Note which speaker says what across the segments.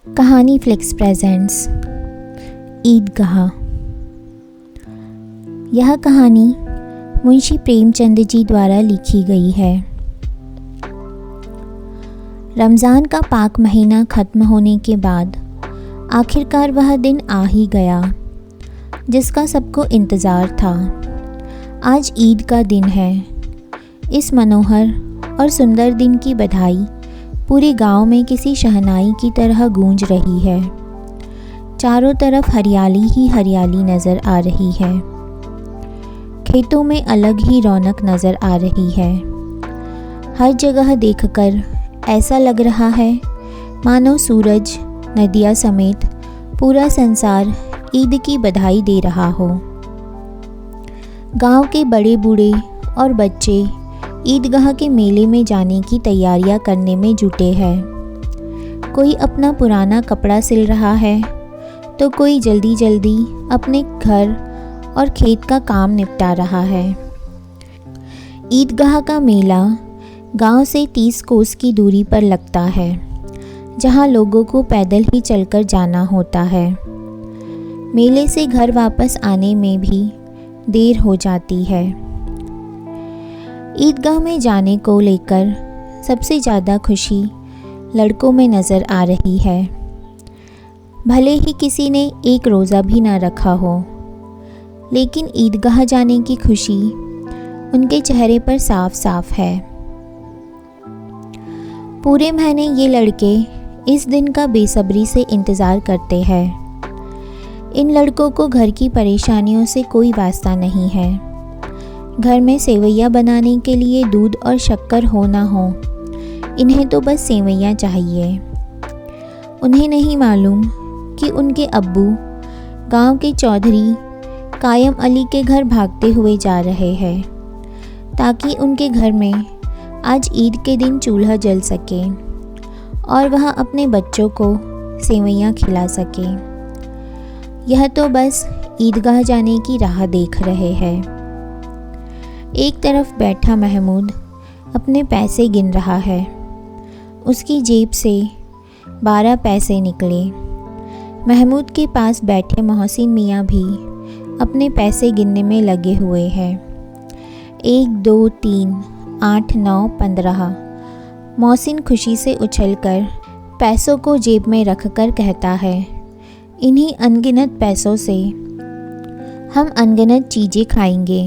Speaker 1: कहानी flix presents ईदगाह। यह कहानी मुंशी प्रेमचंद जी द्वारा लिखी गई है। रमज़ान का पाक महीना ख़त्म होने के बाद आखिरकार वह दिन आ ही गया जिसका सबको इंतज़ार था। आज ईद का दिन है। इस मनोहर और सुंदर दिन की बधाई पूरे गांव में किसी शहनाई की तरह गूंज रही है। चारों तरफ हरियाली ही हरियाली नज़र आ रही है। खेतों में अलग ही रौनक नज़र आ रही है। हर जगह देखकर ऐसा लग रहा है मानो सूरज, नदियाँ समेत पूरा संसार ईद की बधाई दे रहा हो। गांव के बड़े बूढ़े और बच्चे ईदगाह के मेले में जाने की तैयारियां करने में जुटे हैं। कोई अपना पुराना कपड़ा सिल रहा है तो कोई जल्दी जल्दी अपने घर और खेत का काम निपटा रहा है। ईदगाह का मेला गांव से 30 कोस की दूरी पर लगता है, जहां लोगों को पैदल ही चलकर जाना होता है। मेले से घर वापस आने में भी देर हो जाती है। ईदगाह में जाने को लेकर सबसे ज़्यादा खुशी लड़कों में नज़र आ रही है। भले ही किसी ने एक रोज़ा भी ना रखा हो, लेकिन ईदगाह जाने की खुशी उनके चेहरे पर साफ साफ है। पूरे महीने ये लड़के इस दिन का बेसब्री से इंतज़ार करते हैं। इन लड़कों को घर की परेशानियों से कोई वास्ता नहीं है। घर में सेवैयाँ बनाने के लिए दूध और शक्कर हो ना हो, इन्हें तो बस सेवैयाँ चाहिए। उन्हें नहीं मालूम कि उनके अब्बू गांव के चौधरी कायम अली के घर भागते हुए जा रहे हैं ताकि उनके घर में आज ईद के दिन चूल्हा जल सके और वह अपने बच्चों को सेवैयाँ खिला सके। यह तो बस ईदगाह जाने की राह देख रहे हैं। एक तरफ बैठा महमूद अपने पैसे गिन रहा है। उसकी जेब से 12 पैसे निकले। महमूद के पास बैठे मोहसिन मियाँ भी अपने पैसे गिनने में लगे हुए हैं। 1 2 3 8 9 15। मोहसिन खुशी से उछलकर पैसों को जेब में रखकर कहता है, इन्हीं अनगिनत पैसों से हम अनगिनत चीज़ें खाएंगे।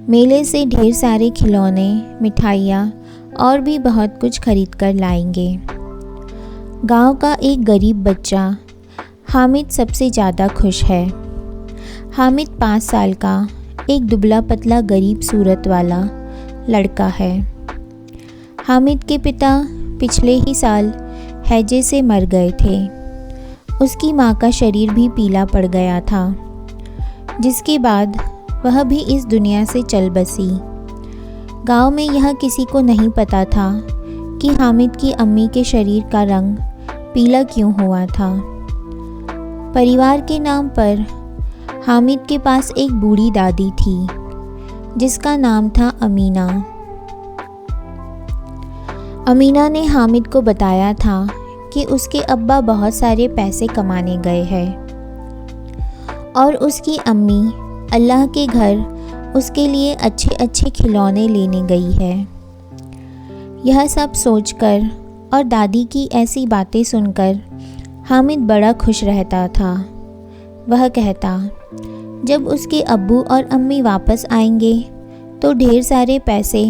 Speaker 1: मेले से ढेर सारे खिलौने, मिठाइयाँ और भी बहुत कुछ खरीद कर लाएंगे। गांव का एक गरीब बच्चा हामिद सबसे ज़्यादा खुश है। हामिद 5 साल का एक दुबला पतला गरीब सूरत वाला लड़का है। हामिद के पिता पिछले ही साल हैजे से मर गए थे। उसकी माँ का शरीर भी पीला पड़ गया था, जिसके बाद वह भी इस दुनिया से चल बसी। गांव में यह किसी को नहीं पता था कि हामिद की अम्मी के शरीर का रंग पीला क्यों हुआ था। परिवार के नाम पर हामिद के पास एक बूढ़ी दादी थी जिसका नाम था अमीना। अमीना ने हामिद को बताया था कि उसके अब्बा बहुत सारे पैसे कमाने गए हैं और उसकी अम्मी अल्लाह के घर उसके लिए अच्छे अच्छे खिलौने लेने गई है। यह सब सोचकर और दादी की ऐसी बातें सुनकर हामिद बड़ा खुश रहता था। वह कहता, जब उसके अब्बू और अम्मी वापस आएंगे तो ढेर सारे पैसे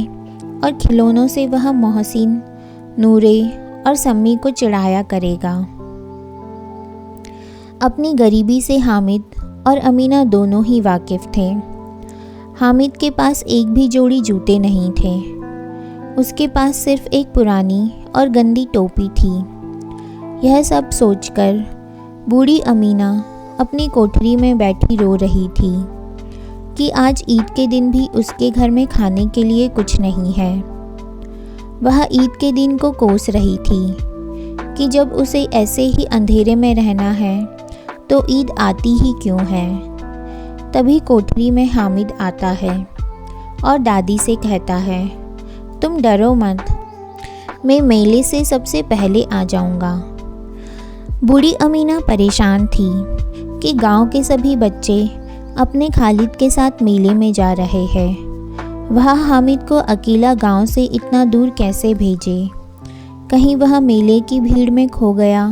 Speaker 1: और खिलौनों से वह मोहसिन, नूरे और सम्मी को चिढ़ाया करेगा। अपनी गरीबी से हामिद और अमीना दोनों ही वाकिफ़ थे। हामिद के पास एक भी जोड़ी जूते नहीं थे। उसके पास सिर्फ एक पुरानी और गंदी टोपी थी। यह सब सोचकर बूढ़ी अमीना अपनी कोठरी में बैठी रो रही थी कि आज ईद के दिन भी उसके घर में खाने के लिए कुछ नहीं है। वह ईद के दिन को कोस रही थी कि जब उसे ऐसे ही अंधेरे में रहना है तो ईद आती ही क्यों है। तभी कोठरी में हामिद आता है और दादी से कहता है, तुम डरो मत, मैं मेले से सबसे पहले आ जाऊंगा। बूढ़ी अमीना परेशान थी कि गांव के सभी बच्चे अपने खालिद के साथ मेले में जा रहे हैं। वह हामिद को अकेला गांव से इतना दूर कैसे भेजे? कहीं वह मेले की भीड़ में खो गया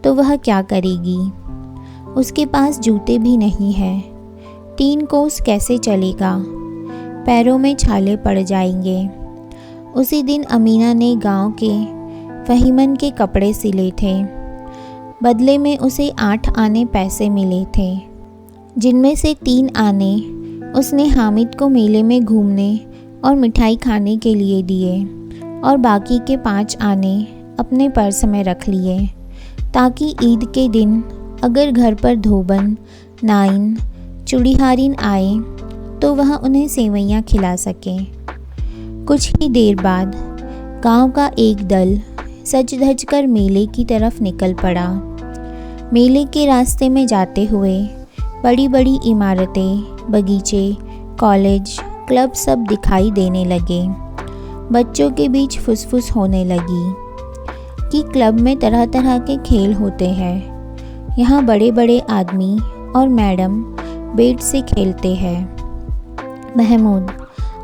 Speaker 1: तो वह क्या करेगी? उसके पास जूते भी नहीं हैं। 3 कोस कैसे चलेगा? पैरों में छाले पड़ जाएंगे। उसी दिन अमीना ने गांव के फहीमन के कपड़े सिले थे। बदले में उसे 8 आने पैसे मिले थे, जिनमें से 3 आने उसने हामिद को मेले में घूमने और मिठाई खाने के लिए दिए और बाकी के 5 आने अपने पर्स में रख लिए, ताकि ईद के दिन अगर घर पर धोबन, नाइन, चूड़ीहारिन आए तो वह उन्हें सेवैयाँ खिला सके। कुछ ही देर बाद गांव का एक दल सज धज कर मेले की तरफ निकल पड़ा। मेले के रास्ते में जाते हुए बड़ी बड़ी इमारतें, बगीचे, कॉलेज, क्लब सब दिखाई देने लगे। बच्चों के बीच फुसफुस होने लगी कि क्लब में तरह तरह के खेल होते हैं। यहाँ बड़े बड़े आदमी और मैडम बैट से खेलते हैं। महमूद,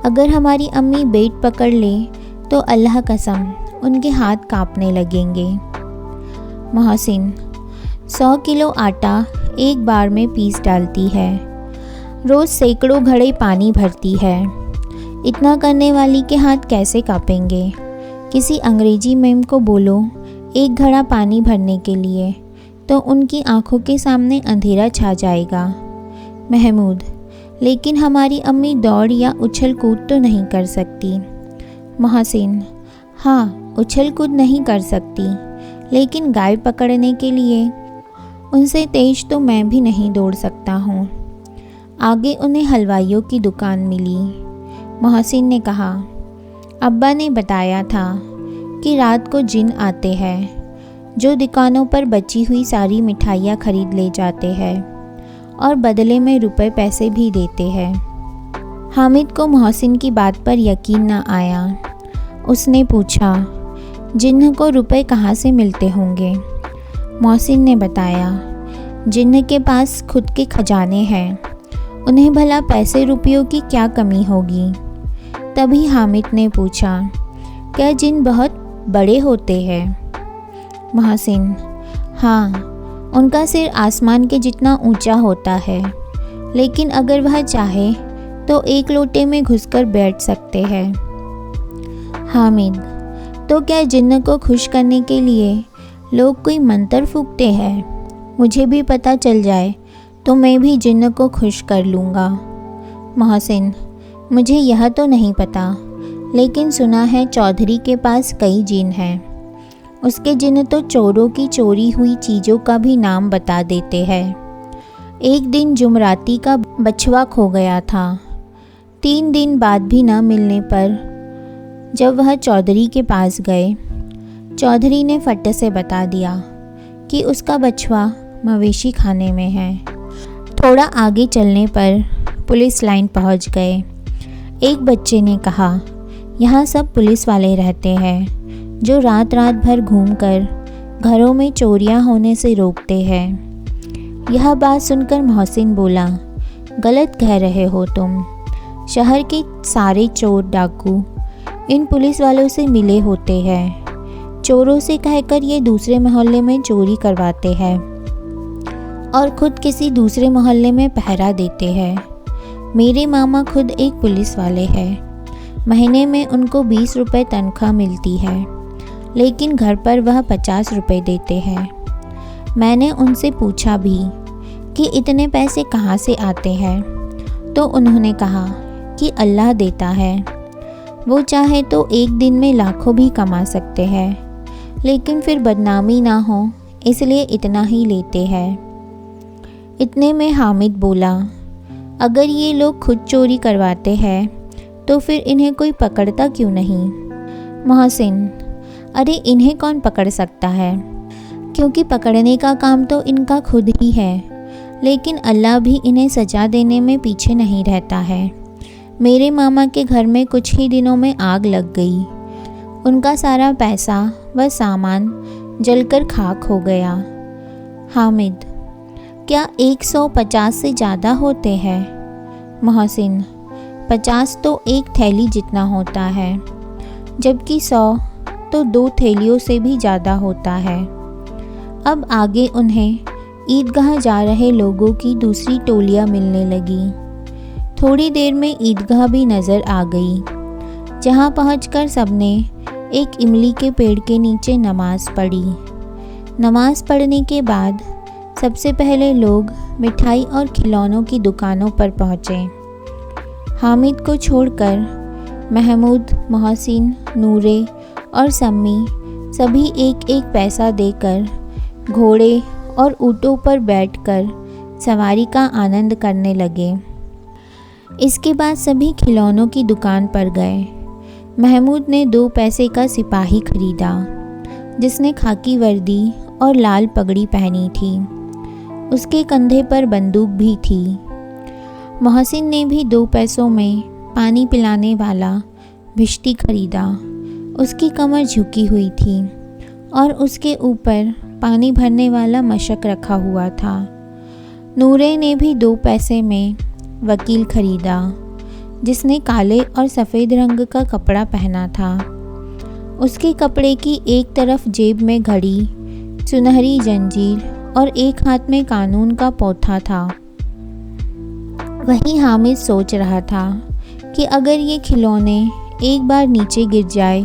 Speaker 1: अगर हमारी अम्मी बैट पकड़ ले तो अल्लाह कसम उनके हाथ कांपने लगेंगे। मोहसिन, 100 किलो आटा एक बार में पीस डालती है। रोज़ सैकड़ों घड़े पानी भरती है। इतना करने वाली के हाथ कैसे कांपेंगे? किसी अंग्रेजी मैम को बोलो 1 घड़ा पानी भरने के लिए, तो उनकी आंखों के सामने अंधेरा छा जाएगा। महमूद, लेकिन हमारी अम्मी दौड़ या उछल कूद तो नहीं कर सकती। मोहसिन, हाँ, उछल कूद नहीं कर सकती, लेकिन गाय पकड़ने के लिए उनसे तेज तो मैं भी नहीं दौड़ सकता हूँ। आगे उन्हें हलवाइयों की दुकान मिली। मोहसिन ने कहा, अब्बा ने बताया था कि रात को जिन आते हैं जो दुकानों पर बची हुई सारी मिठाइयाँ खरीद ले जाते हैं और बदले में रुपए पैसे भी देते हैं। हामिद को मोहसिन की बात पर यकीन न आया। उसने पूछा, जिन्ह को रुपए कहाँ से मिलते होंगे? मोहसिन ने बताया, जिन्ह के पास खुद के खजाने हैं, उन्हें भला पैसे रुपयों की क्या कमी होगी? तभी हामिद ने पूछा, क्या जिन बहुत बड़े होते हैं? मोहसिन, हाँ, उनका सिर आसमान के जितना ऊंचा होता है, लेकिन अगर वह चाहे तो एक लोटे में घुसकर बैठ सकते हैं। हामिद, तो क्या जिन्न को खुश करने के लिए लोग कोई मंत्र फूंकते हैं? मुझे भी पता चल जाए तो मैं भी जिन्न को खुश कर लूँगा। मोहसिन, मुझे यह तो नहीं पता, लेकिन सुना है चौधरी के पास कई जिन हैं। उसके जिन्न तो चोरों की चोरी हुई चीज़ों का भी नाम बता देते हैं। एक दिन जुमराती का बछवा खो गया था। 3 दिन बाद भी न मिलने पर जब वह चौधरी के पास गए, चौधरी ने फट से बता दिया कि उसका बछवा मवेशी खाने में है। थोड़ा आगे चलने पर पुलिस लाइन पहुंच गए। एक बच्चे ने कहा, यहाँ सब पुलिस वाले रहते हैं जो रात रात भर घूमकर घरों में चोरियां होने से रोकते हैं। यह बात सुनकर मोहसिन बोला, गलत कह रहे हो तुम। शहर के सारे चोर डाकू इन पुलिस वालों से मिले होते हैं। चोरों से कहकर ये दूसरे मोहल्ले में चोरी करवाते हैं और खुद किसी दूसरे मोहल्ले में पहरा देते हैं। मेरे मामा खुद एक पुलिस वाले हैं। महीने में उनको 20 रुपये तनख्वाह मिलती है, लेकिन घर पर वह 50 रुपये देते हैं। मैंने उनसे पूछा भी कि इतने पैसे कहाँ से आते हैं, तो उन्होंने कहा कि अल्लाह देता है। वो चाहे तो एक दिन में लाखों भी कमा सकते हैं, लेकिन फिर बदनामी ना हो इसलिए इतना ही लेते हैं। इतने में हामिद बोला, अगर ये लोग खुद चोरी करवाते हैं तो फिर इन्हें कोई पकड़ता क्यों नहीं? मोहसिन, अरे इन्हें कौन पकड़ सकता है, क्योंकि पकड़ने का काम तो इनका खुद ही है, लेकिन अल्लाह भी इन्हें सजा देने में पीछे नहीं रहता है। मेरे मामा के घर में कुछ ही दिनों में आग लग गई। उनका सारा पैसा व सामान जलकर खाक हो गया। हामिद: क्या 150 से ज़्यादा होते हैं? मोहसिन: 50 तो एक थैली जितना होता है, जबकि 100 तो 2 थैलियों से भी ज़्यादा होता है। अब आगे उन्हें ईदगाह जा रहे लोगों की दूसरी टोलियाँ मिलने लगी। थोड़ी देर में ईदगाह भी नज़र आ गई, जहाँ पहुंचकर सबने एक इमली के पेड़ के नीचे नमाज़ पढ़ी। नमाज़ पढ़ने के बाद सबसे पहले लोग मिठाई और खिलौनों की दुकानों पर पहुँचे। हामिद को छोड़कर महमूद, मोहसिन, नूरे और सम्मी सभी एक एक पैसा देकर घोड़े और ऊँटों पर बैठकर सवारी का आनंद करने लगे। इसके बाद सभी खिलौनों की दुकान पर गए। महमूद ने 2 पैसे का सिपाही खरीदा, जिसने खाकी वर्दी और लाल पगड़ी पहनी थी। उसके कंधे पर बंदूक भी थी। मोहसिन ने भी 2 पैसों में पानी पिलाने वाला भिश्ती खरीदा। उसकी कमर झुकी हुई थी और उसके ऊपर पानी भरने वाला मशक रखा हुआ था। नूरे ने भी 2 पैसे में वकील खरीदा, जिसने काले और सफ़ेद रंग का कपड़ा पहना था। उसके कपड़े की एक तरफ जेब में घड़ी, सुनहरी जंजीर और एक हाथ में कानून का पोथा था। वहीं हामिद सोच रहा था कि अगर ये खिलौने एक बार नीचे गिर जाए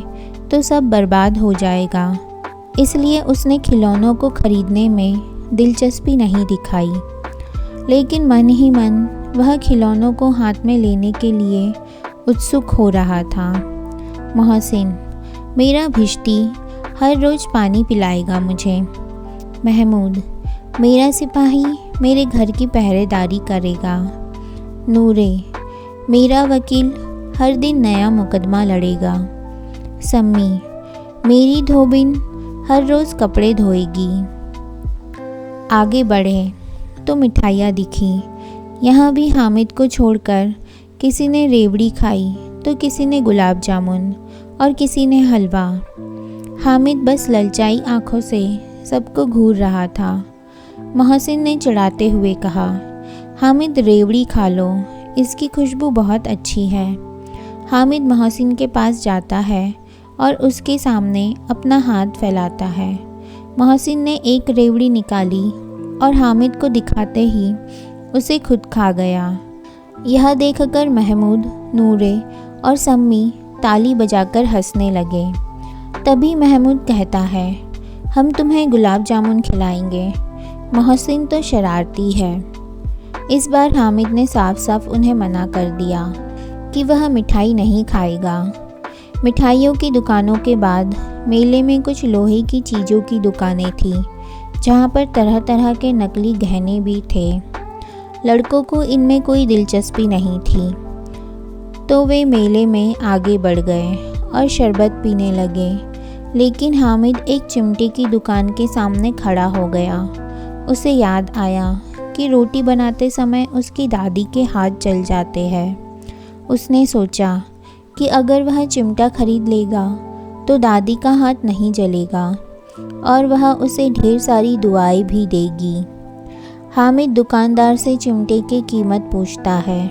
Speaker 1: तो सब बर्बाद हो जाएगा। इसलिए उसने खिलौनों को खरीदने में दिलचस्पी नहीं दिखाई, लेकिन मन ही मन वह खिलौनों को हाथ में लेने के लिए उत्सुक हो रहा था। मोहसिन: मेरा भिश्ती हर रोज़ पानी पिलाएगा मुझे। महमूद: मेरा सिपाही मेरे घर की पहरेदारी करेगा। नूरे: मेरा वकील हर दिन नया मुकदमा लड़ेगा। सम्मी: मेरी धोबिन हर रोज़ कपड़े धोएगी। आगे बढ़े तो मिठाइयाँ दिखी। यहाँ भी हामिद को छोड़कर किसी ने रेवड़ी खाई तो किसी ने गुलाब जामुन और किसी ने हलवा। हामिद बस ललचाई आंखों से सबको घूर रहा था। मोहसिन ने चिढ़ाते हुए कहा, हामिद रेवड़ी खा लो, इसकी खुशबू बहुत अच्छी है। हामिद मोहसिन के पास जाता है और उसके सामने अपना हाथ फैलाता है। मोहसिन ने एक रेवड़ी निकाली और हामिद को दिखाते ही उसे खुद खा गया। यह देखकर महमूद, नूरे और सम्मी ताली बजाकर हंसने लगे। तभी महमूद कहता है, हम तुम्हें गुलाब जामुन खिलाएंगे। मोहसिन तो शरारती है। इस बार हामिद ने साफ साफ उन्हें मना कर दिया कि वह मिठाई नहीं खाएगा। मिठाइयों की दुकानों के बाद मेले में कुछ लोहे की चीज़ों की दुकानें थीं, जहाँ पर तरह तरह के नकली गहने भी थे। लड़कों को इनमें कोई दिलचस्पी नहीं थी, तो वे मेले में आगे बढ़ गए और शरबत पीने लगे। लेकिन हामिद एक चिमटे की दुकान के सामने खड़ा हो गया। उसे याद आया कि रोटी बनाते समय उसकी दादी के हाथ जल जाते हैं। उसने सोचा कि अगर वह चिमटा खरीद लेगा तो दादी का हाथ नहीं जलेगा और वह उसे ढेर सारी दुआएं भी देगी। हामिद दुकानदार से चिमटे की कीमत पूछता है।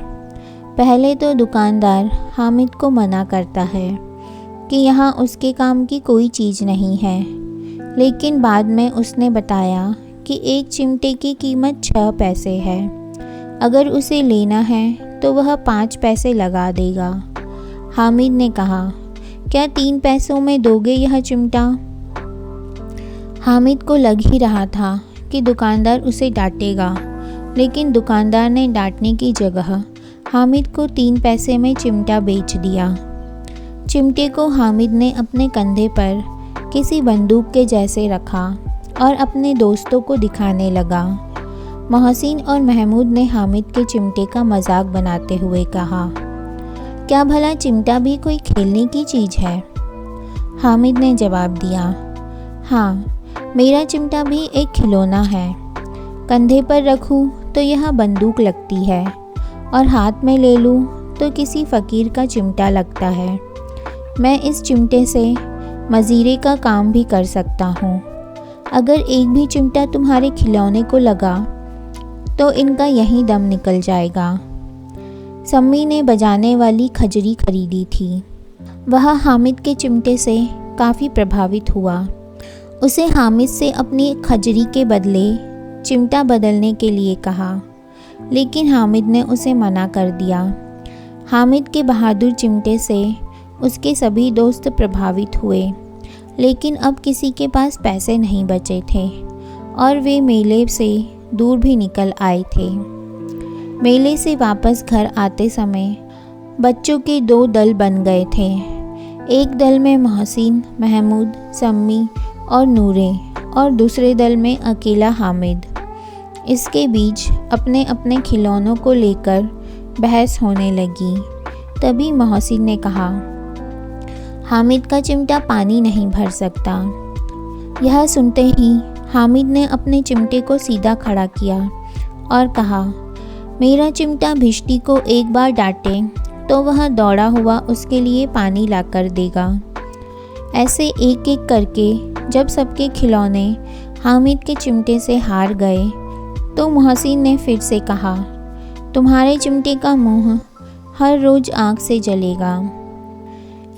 Speaker 1: पहले तो दुकानदार हामिद को मना करता है कि यहाँ उसके काम की कोई चीज़ नहीं है, लेकिन बाद में उसने बताया कि एक चिमटे की कीमत 6 पैसे है। अगर उसे लेना है तो वह 5 पैसे लगा देगा। हामिद ने कहा, क्या 3 पैसों में दोगे यह चिमटा? हामिद को लग ही रहा था कि दुकानदार उसे डांटेगा, लेकिन दुकानदार ने डांटने की जगह हामिद को 3 पैसे में चिमटा बेच दिया। चिमटे को हामिद ने अपने कंधे पर किसी बंदूक के जैसे रखा और अपने दोस्तों को दिखाने लगा। मोहसिन और महमूद ने हामिद के चिमटे का मजाक बनाते हुए कहा, क्या भला चिमटा भी कोई खेलने की चीज़ है? हामिद ने जवाब दिया, हाँ, मेरा चिमटा भी एक खिलौना है। कंधे पर रखूं तो यह बंदूक लगती है और हाथ में ले लूं तो किसी फ़कीर का चिमटा लगता है। मैं इस चिमटे से मजीरे का काम भी कर सकता हूँ। अगर एक भी चिमटा तुम्हारे खिलौने को लगा तो इनका यहीं दम निकल जाएगा। सम्मी ने बजाने वाली खजरी खरीदी थी। वह हामिद के चिमटे से काफ़ी प्रभावित हुआ। उसे हामिद से अपनी खजरी के बदले चिमटा बदलने के लिए कहा, लेकिन हामिद ने उसे मना कर दिया। हामिद के बहादुर चिमटे से उसके सभी दोस्त प्रभावित हुए, लेकिन अब किसी के पास पैसे नहीं बचे थे और वे मेले से दूर भी निकल आए थे। मेले से वापस घर आते समय बच्चों के दो दल बन गए थे। एक दल में मोहसिन, महमूद, सम्मी और नूरे और दूसरे दल में अकेला हामिद। इसके बीच अपने अपने खिलौनों को लेकर बहस होने लगी। तभी मोहसिन ने कहा, हामिद का चिमटा पानी नहीं भर सकता। यह सुनते ही हामिद ने अपने चिमटे को सीधा खड़ा किया और कहा, मेरा चिमटा भिष्टी को एक बार डांटे तो वह दौड़ा हुआ उसके लिए पानी लाकर देगा। ऐसे एक एक करके जब सबके खिलौने हामिद के चिमटे से हार गए तो मोहसिन ने फिर से कहा, तुम्हारे चिमटे का मुंह हर रोज़ आग से जलेगा।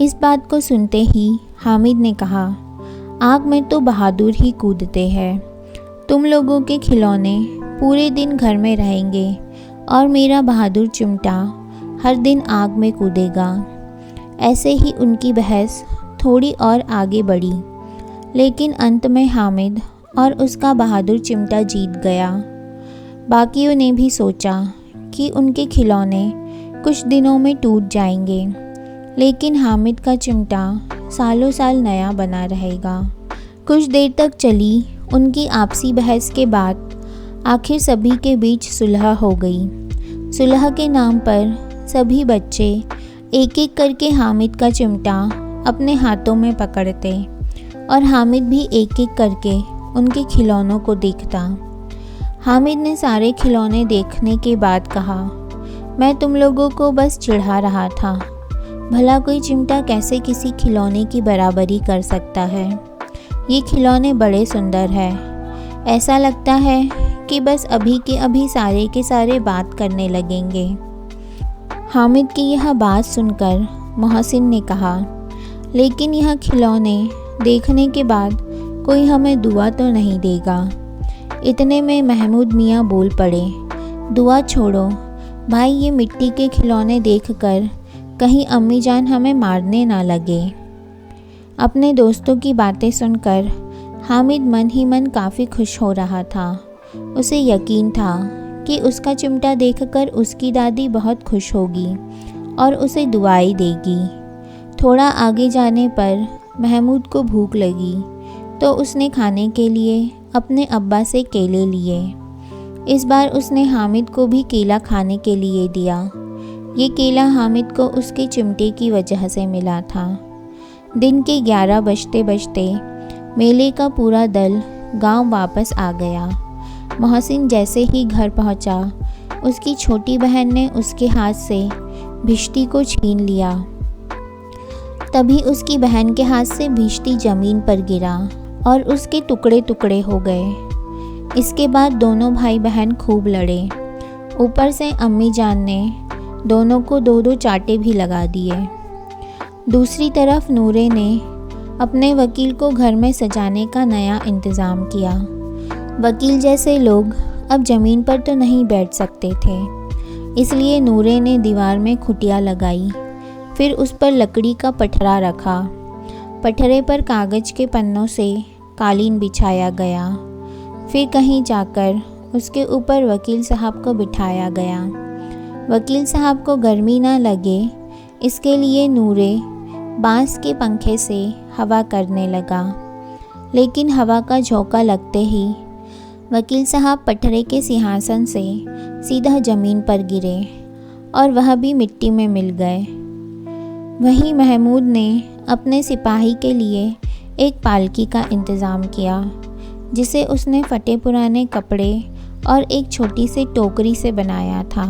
Speaker 1: इस बात को सुनते ही हामिद ने कहा, आग में तो बहादुर ही कूदते हैं। तुम लोगों के खिलौने पूरे दिन घर में रहेंगे और मेरा बहादुर चिमटा हर दिन आग में कूदेगा। ऐसे ही उनकी बहस थोड़ी और आगे बढ़ी, लेकिन अंत में हामिद और उसका बहादुर चिमटा जीत गया। बाकियों ने भी सोचा कि उनके खिलौने कुछ दिनों में टूट जाएंगे, लेकिन हामिद का चिमटा सालों साल नया बना रहेगा। कुछ देर तक चली उनकी आपसी बहस के बाद आखिर सभी के बीच सुलह हो गई। सुलह के नाम पर सभी बच्चे एक एक करके हामिद का चिमटा अपने हाथों में पकड़ते और हामिद भी एक एक करके उनके खिलौनों को देखता। हामिद ने सारे खिलौने देखने के बाद कहा, मैं तुम लोगों को बस चिढ़ा रहा था। भला कोई चिमटा कैसे किसी खिलौने की बराबरी कर सकता है। ये खिलौने बड़े सुंदर हैं। ऐसा लगता है कि बस अभी के अभी सारे के सारे बात करने लगेंगे। हामिद की यह बात सुनकर मोहसिन ने कहा, लेकिन यह खिलौने देखने के बाद कोई हमें दुआ तो नहीं देगा। इतने में महमूद मियाँ बोल पड़े, दुआ छोड़ो भाई, ये मिट्टी के खिलौने देखकर कहीं अम्मी जान हमें मारने ना लगे। अपने दोस्तों की बातें सुनकर हामिद मन ही मन काफ़ी खुश हो रहा था। उसे यकीन था कि उसका चिमटा देखकर उसकी दादी बहुत खुश होगी और उसे दुआएं देगी। थोड़ा आगे जाने पर महमूद को भूख लगी तो उसने खाने के लिए अपने अब्बा से केले लिए। इस बार उसने हामिद को भी केला खाने के लिए दिया। ये केला हामिद को उसके चिमटे की वजह से मिला था। दिन के 11 बजते बजते मेले का पूरा दल गांव वापस आ गया। मोहसिन जैसे ही घर पहुंचा, उसकी छोटी बहन ने उसके हाथ से भिष्टी को छीन लिया। तभी उसकी बहन के हाथ से भिष्टी ज़मीन पर गिरा और उसके टुकड़े टुकड़े हो गए। इसके बाद दोनों भाई बहन खूब लड़े। ऊपर से अम्मी जान ने दोनों को 2-2 चांटे भी लगा दिए। दूसरी तरफ नूरे ने अपने वकील को घर में सजाने का नया इंतज़ाम किया। वकील जैसे लोग अब ज़मीन पर तो नहीं बैठ सकते थे, इसलिए नूरे ने दीवार में खुटिया लगाई। फिर उस पर लकड़ी का पटरा रखा। पटरे पर कागज़ के पन्नों से कालीन बिछाया गया। फिर कहीं जाकर उसके ऊपर वकील साहब को बिठाया गया। वकील साहब को गर्मी ना लगे इसके लिए नूरे बांस के पंखे से हवा करने लगा, लेकिन हवा का झोंका लगते ही वकील साहब पटरे के सिंहासन से सीधा ज़मीन पर गिरे और वह भी मिट्टी में मिल गए। वहीं महमूद ने अपने सिपाही के लिए एक पालकी का इंतज़ाम किया, जिसे उसने फटे पुराने कपड़े और एक छोटी सी टोकरी से बनाया था।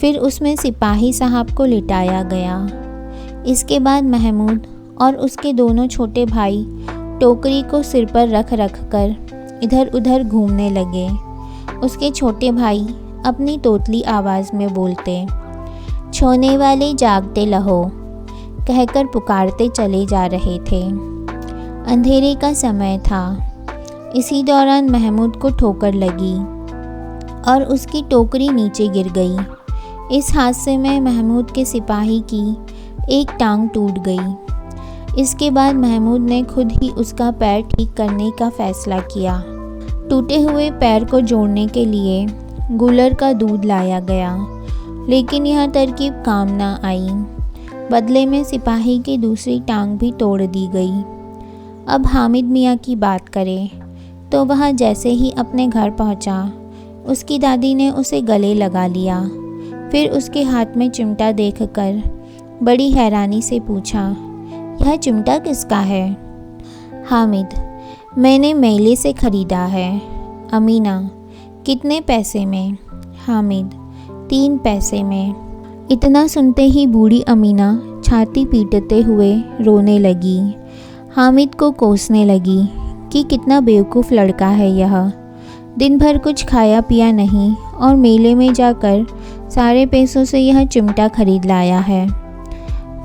Speaker 1: फिर उसमें सिपाही साहब को लिटाया गया। इसके बाद महमूद और उसके दोनों छोटे भाई टोकरी को सिर पर रख रख कर इधर उधर घूमने लगे। उसके छोटे भाई अपनी तोतली आवाज़ में बोलते, छोने वाले जागते लहो, कहकर पुकारते चले जा रहे थे। अंधेरे का समय था। इसी दौरान महमूद को ठोकर लगी और उसकी टोकरी नीचे गिर गई। इस हादसे में महमूद के सिपाही की एक टांग टूट गई। इसके बाद महमूद ने खुद ही उसका पैर ठीक करने का फैसला किया। टूटे हुए पैर को जोड़ने के लिए गूलर का दूध लाया गया, लेकिन यह तरकीब काम न आई। बदले में सिपाही की दूसरी टांग भी तोड़ दी गई। अब हामिद मियाँ की बात करें तो वह जैसे ही अपने घर पहुँचा, उसकी दादी ने उसे गले लगा लिया। फिर उसके हाथ में चिमटा देखकर बड़ी हैरानी से पूछा, यह चिमटा किसका है? हामिद, मैंने मेले से ख़रीदा है। अमीना, कितने पैसे में? हामिद, 3 पैसे में। इतना सुनते ही बूढ़ी अमीना छाती पीटते हुए रोने लगी। हामिद को कोसने लगी कि कितना बेवकूफ़ लड़का है यह। दिन भर कुछ खाया पिया नहीं और मेले में जाकर सारे पैसों से यह चिमटा खरीद लाया है।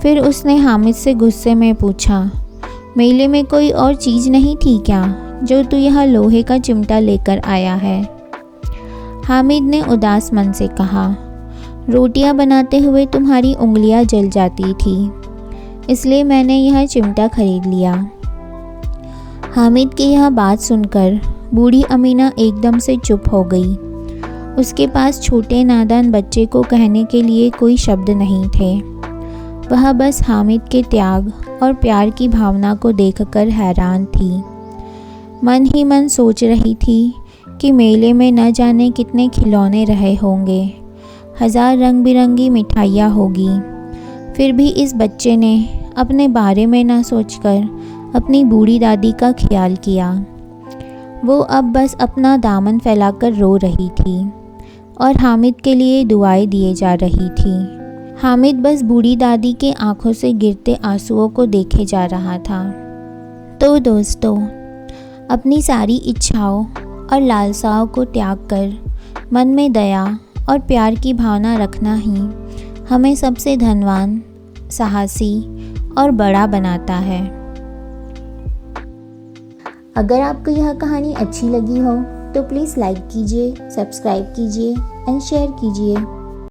Speaker 1: फिर उसने हामिद से गुस्से में पूछा, मेले में कोई और चीज़ नहीं थी क्या जो तू यह लोहे का चिमटा लेकर आया है? हामिद ने उदास मन से कहा, रोटियां बनाते हुए तुम्हारी उंगलियां जल जाती थी, इसलिए मैंने यह चिमटा खरीद लिया। हामिद की यह बात सुनकर बूढ़ी अमीना एकदम से चुप हो गई। उसके पास छोटे नादान बच्चे को कहने के लिए कोई शब्द नहीं थे। वह बस हामिद के त्याग और प्यार की भावना को देखकर हैरान थी। मन ही मन सोच रही थी कि मेले में न जाने कितने खिलौने रहे होंगे, 1000 रंग बिरंगी मिठाइयाँ होगी। फिर भी इस बच्चे ने अपने बारे में ना सोचकर अपनी बूढ़ी दादी का ख्याल किया। वो अब बस अपना दामन फैलाकर रो रही थी और हामिद के लिए दुआएं दिए जा रही थी। हामिद बस बूढ़ी दादी के आंखों से गिरते आंसुओं को देखे जा रहा था। तो दोस्तों, अपनी सारी इच्छाओं और लालसाओं को त्याग कर मन में दया और प्यार की भावना रखना ही हमें सबसे धनवान, साहसी और बड़ा बनाता है। अगर आपको यह कहानी अच्छी लगी हो तो प्लीज़ लाइक कीजिए, सब्सक्राइब कीजिए एंड शेयर कीजिए।